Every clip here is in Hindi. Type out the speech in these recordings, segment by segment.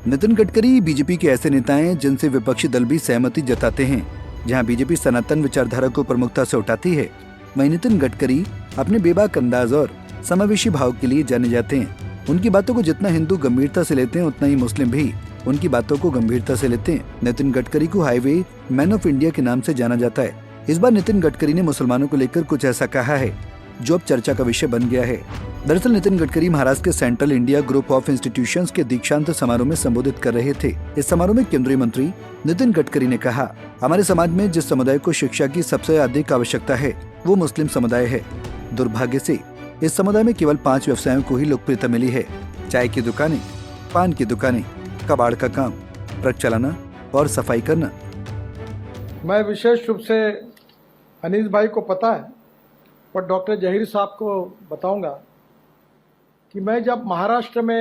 नितिन गडकरी बीजेपी के ऐसे नेता हैं जिनसे विपक्षी दल भी सहमति जताते हैं। जहां बीजेपी सनातन विचारधारा को प्रमुखता से उठाती है, वहीं नितिन गडकरी अपने बेबाक अंदाज और समावेशी भाव के लिए जाने जाते हैं। उनकी बातों को जितना हिंदू गंभीरता से लेते हैं, उतना ही मुस्लिम भी उनकी बातों को गंभीरता से लेते हैं। नितिन गडकरी को हाईवे मैन ऑफ इंडिया के नाम से जाना जाता है। इस बार नितिन गडकरी ने मुसलमानों को लेकर कुछ ऐसा कहा है जो अब चर्चा का विषय बन गया है। दरअसल नितिन गडकरी महाराष्ट्र के central India group of institutions के दीक्षांत समारोह में संबोधित कर रहे थे। इस समारोह में केंद्रीय मंत्री नितिन गडकरी ने कहा, हमारे समाज में जिस समुदाय को शिक्षा की सबसे अधिक आवश्यकता है वो मुस्लिम समुदाय है। दुर्भाग्य से इस समुदाय में केवल 5 व्यवसायों को ही लोकप्रियता मिली है। चाय की दुकानें, पान की दुकानें, कबाड़ का काम, ट्रक चलाना और सफाई करना। मैं विशेष रूप से अनीस भाई को पता है, पर डॉक्टर जहीर साहब को बताऊंगा कि मैं जब महाराष्ट्र में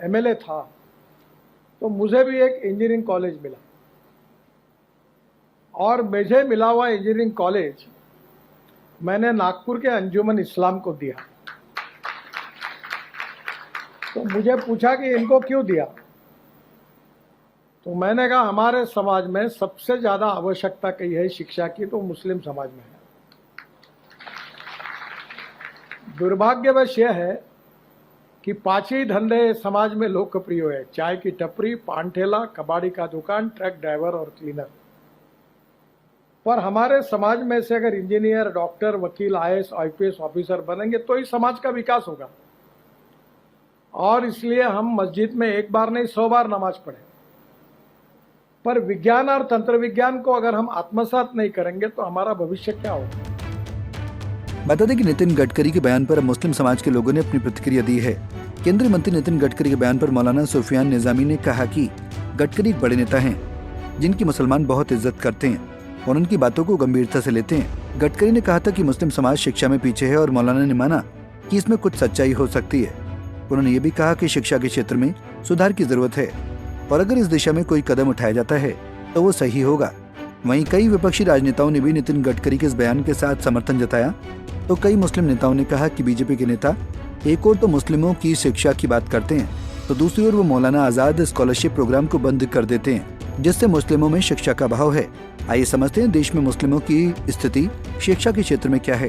एमएलए था तो मुझे भी एक इंजीनियरिंग कॉलेज मिला, और मुझे मिला हुआ इंजीनियरिंग कॉलेज मैंने नागपुर के अंजुमन इस्लाम को दिया। तो मुझे पूछा कि इनको क्यों दिया, तो मैंने कहा हमारे समाज में सबसे ज़्यादा आवश्यकता कही है शिक्षा की तो मुस्लिम समाज में है। दुर्भाग्यवश यह है कि 5 ही धंधे समाज में लोकप्रिय है, चाय की टपरी, पान ठेला, कबाड़ी का दुकान, ट्रक ड्राइवर और क्लीनर। पर हमारे समाज में से अगर इंजीनियर, डॉक्टर, वकील, आईएएस, आईपीएस ऑफिसर बनेंगे तो ही समाज का विकास होगा। और इसलिए हम मस्जिद में एक बार नहीं 100 बार नमाज पढ़ें, पर विज्ञान और तंत्र विज्ञान को अगर हम आत्मसात नहीं करेंगे तो हमारा भविष्य क्या होगा। बता दें कि नितिन गडकरी के बयान पर मुस्लिम समाज के लोगों ने अपनी प्रतिक्रिया दी है। केंद्रीय मंत्री नितिन गडकरी के बयान पर मौलाना सुफियान निजामी ने कहा कि गडकरी एक बड़े नेता हैं जिनकी मुसलमान बहुत इज्जत करते हैं और उनकी बातों को गंभीरता से लेते हैं। गडकरी ने कहा था कि मुस्लिम समाज शिक्षा में पीछे है और मौलाना ने माना कि इसमें कुछ सच्चाई हो सकती है। उन्होंने ये भी कहा कि शिक्षा के क्षेत्र में सुधार की जरूरत है और अगर इस दिशा में कोई कदम उठाया जाता है तो वो सही होगा। वहीं कई विपक्षी राजनेताओं ने भी नितिन गडकरी के इस बयान के साथ समर्थन जताया, तो कई मुस्लिम नेताओं ने कहा कि बीजेपी के नेता एक और तो मुस्लिमों की शिक्षा की बात करते हैं तो दूसरी ओर वो मौलाना आजाद स्कॉलरशिप प्रोग्राम को बंद कर देते हैं जिससे मुस्लिमों में शिक्षा का अभाव है। आइए समझते हैं देश में मुस्लिमों की स्थिति शिक्षा के क्षेत्र में क्या है।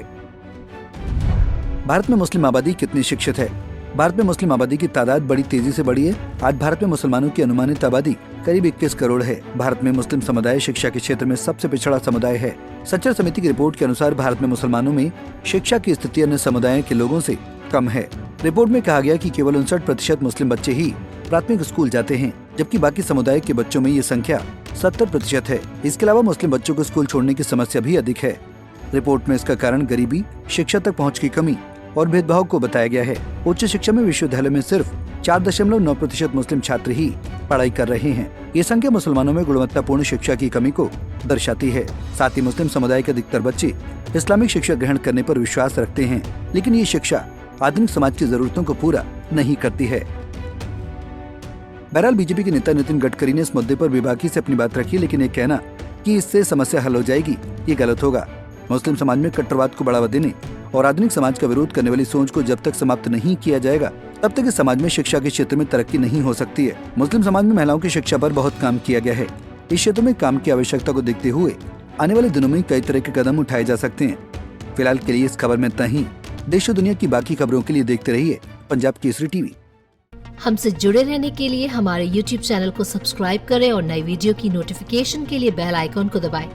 भारत में मुस्लिम आबादी कितनी शिक्षित है? भारत में मुस्लिम आबादी की तादाद बड़ी तेजी से बढ़ी है। आज भारत में मुसलमानों की अनुमानित आबादी करीब 21 करोड़ है। भारत में मुस्लिम समुदाय शिक्षा के क्षेत्र में सबसे पिछड़ा समुदाय है। सच्चर समिति की रिपोर्ट के अनुसार भारत में मुसलमानों में शिक्षा की स्थिति अन्य समुदायों के लोगों से कम है। रिपोर्ट में कहा गया कि केवल 59% मुस्लिम बच्चे ही प्राथमिक स्कूल जाते हैं, जबकि बाकी समुदाय के बच्चों में ये संख्या 70% है। इसके अलावा मुस्लिम बच्चों को स्कूल छोड़ने की समस्या भी अधिक है। रिपोर्ट में इसका कारण गरीबी, शिक्षा तक पहुँच की कमी और भेदभाव को बताया गया है। उच्च शिक्षा में विश्वविद्यालय में सिर्फ 4.9% मुस्लिम छात्र ही पढ़ाई कर रहे हैं। ये संख्या मुसलमानों में गुणवत्तापूर्ण शिक्षा की कमी को दर्शाती है। साथ ही मुस्लिम समुदाय के अधिकतर बच्चे इस्लामिक शिक्षा ग्रहण करने पर विश्वास रखते हैं, लेकिन ये शिक्षा आधुनिक समाज की जरूरतों को पूरा नहीं करती है। बहरहाल बीजेपी के नेता नितिन गडकरी ने इस मुद्दे पर बेबाकी से अपनी बात रखी, लेकिन ये कहना कि इससे समस्या हल हो जाएगी ये गलत होगा। मुस्लिम समाज में कट्टरवाद को बढ़ावा देने और आधुनिक समाज का विरोध करने वाली सोच को जब तक समाप्त नहीं किया जाएगा तब तक इस समाज में शिक्षा के क्षेत्र में तरक्की नहीं हो सकती है। मुस्लिम समाज में महिलाओं की शिक्षा पर बहुत काम किया गया है। इस क्षेत्र में काम की आवश्यकता को देखते हुए आने वाले दिनों में कई तरह के कदम उठाए जा सकते हैं। फिलहाल के लिए इस खबर में इतना ही। देश और दुनिया की बाकी खबरों के लिए देखते रहिए पंजाब केसरी टीवी। हमसे जुड़े रहने के लिए हमारे YouTube चैनल को सब्सक्राइब करें और नई वीडियो की नोटिफिकेशन के लिए बेल आइकॉन को दबाएं।